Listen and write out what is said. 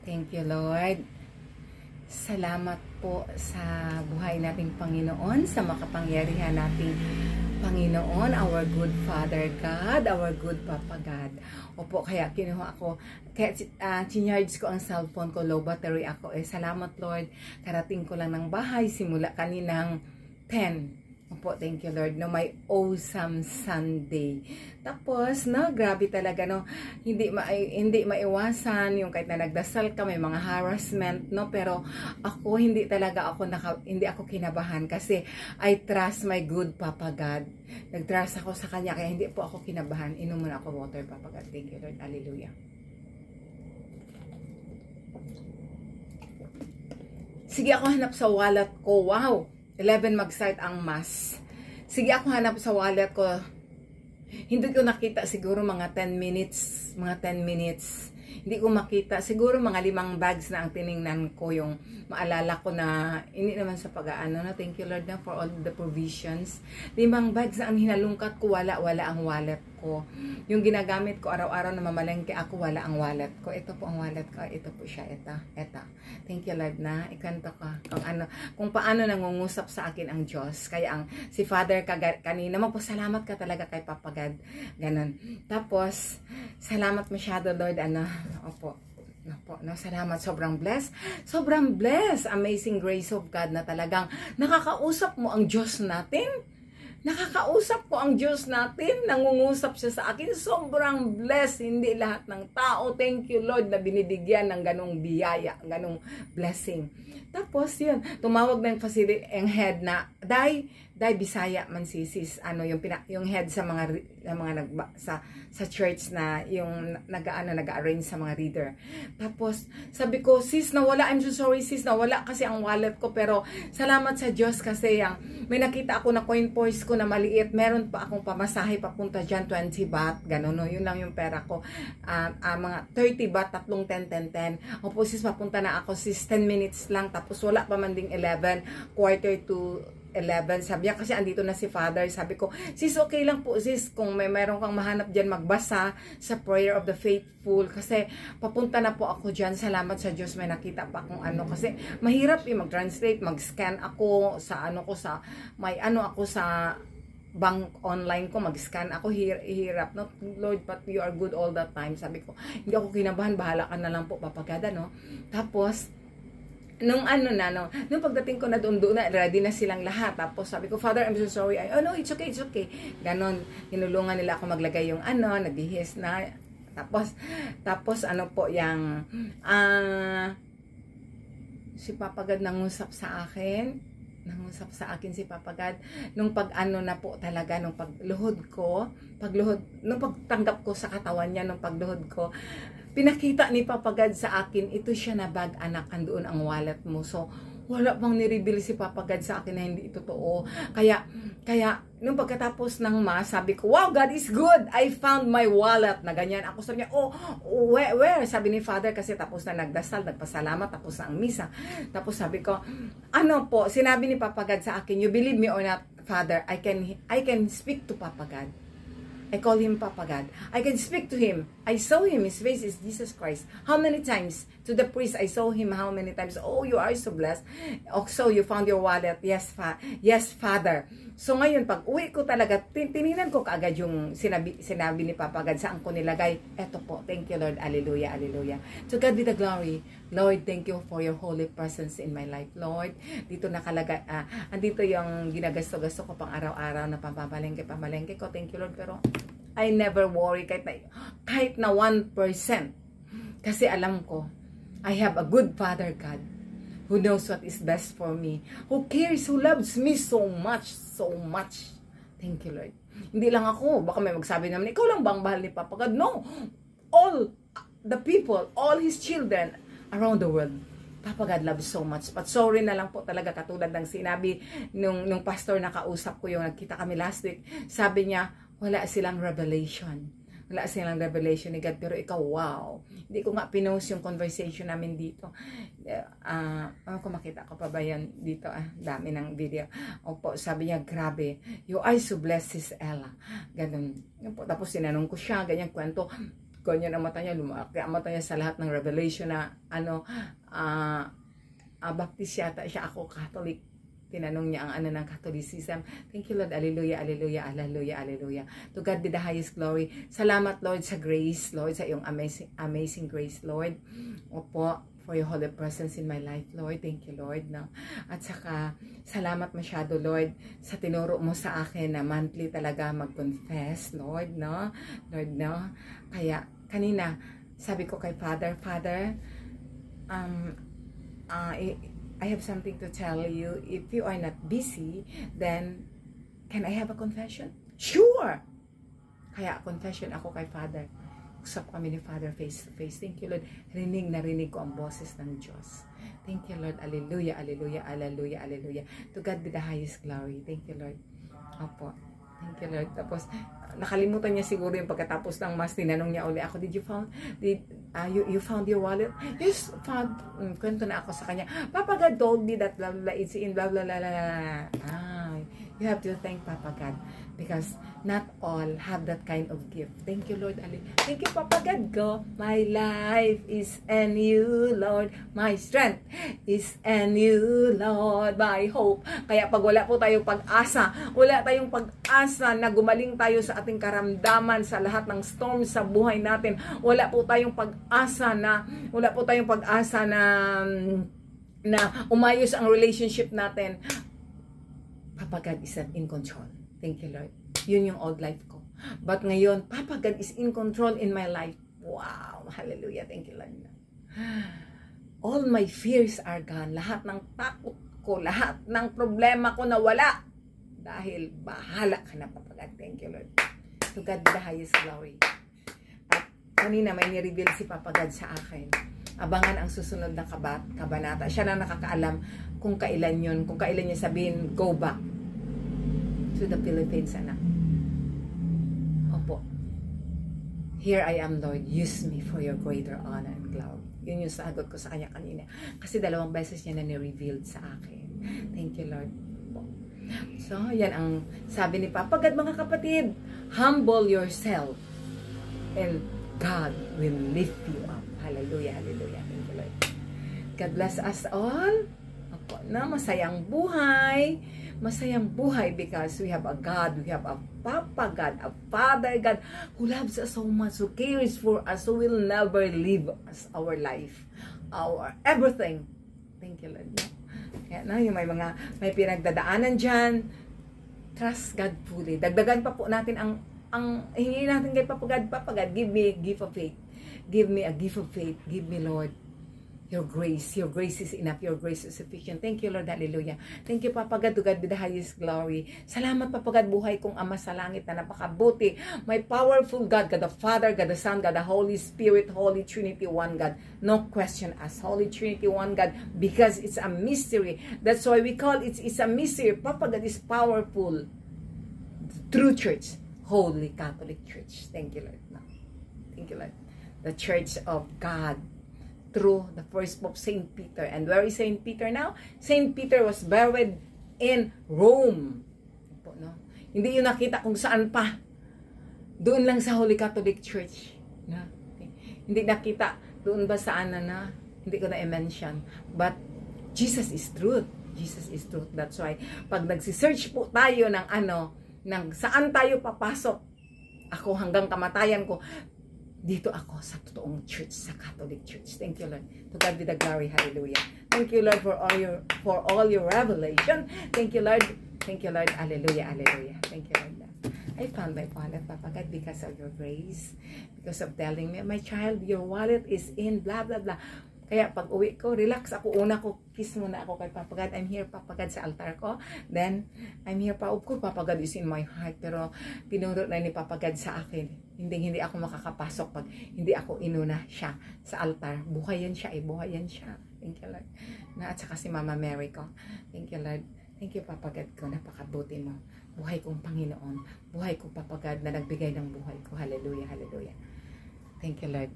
Thank you, Lord. Salamat po sa buhay nating Panginoon, sa makapangyarihan nating Panginoon, our good Father God, our good Papa God. Opo, kaya kinuha ako, kaya chinyarge ko ang cellphone ko, low battery ako. Salamat, Lord. Karating ko lang ng bahay, simula kaninang 10. Opo, thank you, Lord. No, may awesome Sunday. Tapos, no, grabe talaga, no. Hindi maiwasan yung kahit na nagdasal ka, may mga harassment, no, pero ako hindi ako kinabahan kasi I trust my good Papa God. Nagtrust ako sa kanya kaya hindi po ako kinabahan. Inom muna ako water, Papa God. Thank you, Lord. Hallelujah. Sige, ako hanap sa wallet ko. Wow! 11 mag-start ang mass. Sige, ako hanap sa wallet ko. Hindi ko nakita siguro mga 10 minutes. Hindi ko makita. Siguro mga 5 bags na ang tiningnan ko, yung maalala ko na hindi naman sa pag-aano na. Thank you, Lord, na for all the provisions. 5 bags na ang hinalungkat ko, wala ang wallet ko. Yung ginagamit ko araw-araw na mamalengke ako, wala ang wallet ko. Ito po ang wallet ko. Ito po siya. Ito. Thank you, Lord, na ikwento ka kung paano nangungusap sa akin ang Diyos. Kaya ang si Father kanina, magpasalamat ka talaga kay Papa God. Ganon. Tapos, salamat masyado, Lord. Opo, salamat. Sobrang blessed. Amazing grace of God na talagang nakakausap mo ang Diyos natin. Nakakausap ko ang Diyos natin, nangungusap siya sa akin, sobrang blessed, hindi lahat ng tao, thank you Lord, na binibigyan ng ganong biyaya, ganong blessing. Tapos yun, tumawag ng facility, ang head na, Day Bisaya man sis, yung head sa sa church na yung nag-arrange sa mga reader. Tapos sabi ko, sis, nawala, I'm so sorry sis, nawala kasi ang wallet ko, pero salamat sa Diyos kasi may nakita ako na coin purse ko na maliit, meron pa akong pamasahe papunta dyan, 20 baht, gano'n, no? Yun lang yung pera ko, mga 30 baht, 3 10. Opo sis, papunta na ako sis, 10 minutes lang, tapos wala pa man ding 11, quarter to 11, sabi niya kasi andito na si Father. Sabi ko, sis, okay lang po sis kung meron kang mahanap dyan, magbasa sa Prayer of the Faithful kasi papunta na po ako dyan. Salamat sa Diyos, may nakita pa akong kasi mahirap mag-translate, mag-scan ako sa may ako sa bank online ko, mag-scan ako, hirap, no? Lord, but you are good all the time. Sabi ko, hindi ako kinabahan, bahala ka na lang po, papagada, no? Tapos nung pagdating ko na doon na, ready na silang lahat. Tapos sabi ko, Father, I'm so sorry. No, it's okay. Ganon, tinulungan nila ako maglagay yung nabihis na. Tapos po yung si Papa God nangusap sa akin si Papa God nung na po talaga, nung nung pagtanggap ko sa katawan niya, nung pagluhod ko, pinakita ni Papa God sa akin, ito siya na bag, anak, andoon ang wallet mo. So, wala pang nireveal si Papa God sa akin na hindi ito totoo. Kaya, nung pagkatapos ng mass, sabi ko, wow, God is good! I found my wallet, na ganyan. Ako sabi niya, where? Sabi ni Father, kasi tapos na nagdasal, nagpasalamat, tapos na ang misa. Tapos sabi ko, sinabi ni Papa God sa akin, you believe me or not, Father, I can speak to Papa God. I call him Papa God. I can speak to him. I saw him. His face is Jesus Christ. How many times? To the priest, I saw him how many times? Oh, you are so blessed. So, you found your wallet. Yes, Father. So, ngayon, pag uwi ko talaga, tinignan ko kaagad yung sinabi ni Papa God, saan ko nilagay. Eto po. Thank you, Lord. Hallelujah, hallelujah. To God be the glory. Lord, thank you for your holy presence in my life. Lord, dito nakalagay, andito yung ginagasto-gasto ko pang araw-araw na pamalengke ko. Thank you, Lord. Pero, I never worry kahit na 1%. Kasi alam ko, I have a good Father God who knows what is best for me, who cares, who loves me so much. Thank you, Lord. Hindi lang ako, baka may magsabi naman, ikaw lang bang mahal ni Papa God? No, all the people, all His children around the world, Papa God loves so much. But sorry na lang po talaga, katulad ng sinabi nung pastor na kausap ko, yung nagkita kami last week, sabi niya, wala silang revelation ni God, pero ikaw, wow. Hindi ko nga pinost yung conversation namin dito. Kung makita ko pa ba yan dito, dami ng video. Opo, sabi niya, grabe, you are so blessed, Sis Ella. Ganun. Opo, tapos sinanong ko siya, ganyan kwento. ganyan ang mata niya, lumaki ang mata niya sa lahat ng revelation na, Baptist yata siya, ako Catholic. Tinanong niya ang ng Catholicism. Thank you, Lord. Alleluia, alleluia, alleluia, alleluia. To God be the highest glory. Salamat, Lord, sa grace, Lord, sa iyong amazing grace, Lord. Opo, for your holy presence in my life, Lord. Thank you, Lord. No? At saka, salamat masyado, Lord, sa tinuro mo sa akin na monthly talaga mag-confess, Lord, no? Lord, no? Kaya, kanina, sabi ko kay Father, I have something to tell you. If you are not busy, then can I have a confession? Sure! Kaya confession ako kay Father. Usap kami ni Father face to face. Thank you, Lord. Rinig na rinig ko ang boses ng Diyos. Thank you, Lord. Alleluia, alleluia, alleluia, alleluia. To God be the highest glory. Thank you, Lord. Opo. Thank you, Lord. Tapos, nakalimutan niya siguro yung pagkatapos ng mas, tinanong niya uli ako, you found your wallet? Yes, found. Kwento na ako sa kanya. Papa God told me that blah, blah, it's in blah, blah, blah, blah, blah. You have to thank Papa God because not all have that kind of gift. Thank you, Lord. Thank you, Papa God. Go. My life is in you, Lord. My strength is in you, Lord. My hope. Kaya pag wala po tayong pag-asa, wala tayong pag-asa na gumaling tayo sa ating karamdaman, sa lahat ng storm sa buhay natin, wala po tayong pag-asa na umayos ang relationship natin. Papa God is in control. Thank you, Lord. Yun yung old life ko. But ngayon, Papa God is in control in my life. Wow! Hallelujah. Thank you, Lord. All my fears are gone. Lahat ng takot ko, lahat ng problema ko nawala. Dahil bahala ka na, Papa God. Thank you, Lord. To God be the highest glory. At kanina may ni-reveal si Papa God sa akin. Abangan ang susunod na kabanata. Siya na nakakaalam kung kailan yun. Kung kailan niya sabihin, go back to the Philippines, anak. Opo. Here I am, Lord. Use me for your greater honor and glory. Yun yung sagot ko sa kanya kanina. Kasi 2 beses niya na ni-revealed sa akin. Thank you, Lord. Opo. So, yan ang sabi ni Papa God, mga kapatid. Humble yourself and God will lift you up. Hallelujah, hallelujah. Thank you, Lord. God bless us all. Opo, na masayang buhay. Masayang buhay because we have a God, we have a Papa God, a Father God who loves us so much, who cares for us, who will never leave us, our life, our everything. Thank you, Lord. Kaya na, yung may pinagdadaanan dyan, trust God fully. Dagdagan pa po natin ang hingi natin kay Papa God, give me a gift of faith. Give me a gift of faith. Give me, Lord, your grace. Your grace is enough. Your grace is sufficient. Thank you, Lord. Hallelujah. Thank you, Papa God. To God be the highest glory. Salamat, Papa God. Buhay kong Ama sa langit na napakabuti. My powerful God, God the Father, God the Son, God the Holy Spirit, Holy Trinity, one God. No question us. Holy Trinity, one God, because it's a mystery. That's why we call it, it's a mystery. Papa God is powerful. True church. Holy Catholic Church. Thank you, Lord. Thank you, Lord. The Church of God through the first Pope, St. Peter. And where is St. Peter now? St. Peter was buried in Rome. No? Hindi yun nakita kung saan pa. Doon lang sa Holy Catholic Church. No? Okay. Hindi nakita doon ba saan na. Hindi ko na i-mention. But Jesus is truth. Jesus is truth. That's why, pag nagsisearch po tayo ng ng saan tayo papasok, ako hanggang kamatayan ko, dito ako sa totoong church, sa Catholic Church. Thank you, Lord. To God be the glory. Hallelujah. Thank you, Lord, for all your revelation. Thank you, Lord. Thank you, Lord. Hallelujah. Hallelujah. Thank you, Lord. I found my wallet, Papa God, because of your grace. Because of telling me, my child, your wallet is in blah, blah, blah. Kaya pag uwi ko, relax ako. Una ko, kiss muna ako kay Papa God. I'm here, Papa God, sa altar ko. Then, I'm here pa. Of course, Papa God is in my heart. Pero, pinuro na ni Papa God sa akin. Hindi ako makakapasok pag hindi ako inuna siya sa altar. Buhay yan siya eh. Buhay yan siya. Thank you, Lord. At saka si Mama Mary ko. Thank you, Lord. Thank you, Papa God ko. Napakabuti mo. Buhay kong Panginoon. Buhay ko, Papa God, na nagbigay ng buhay ko. Hallelujah, hallelujah. Thank you, Lord.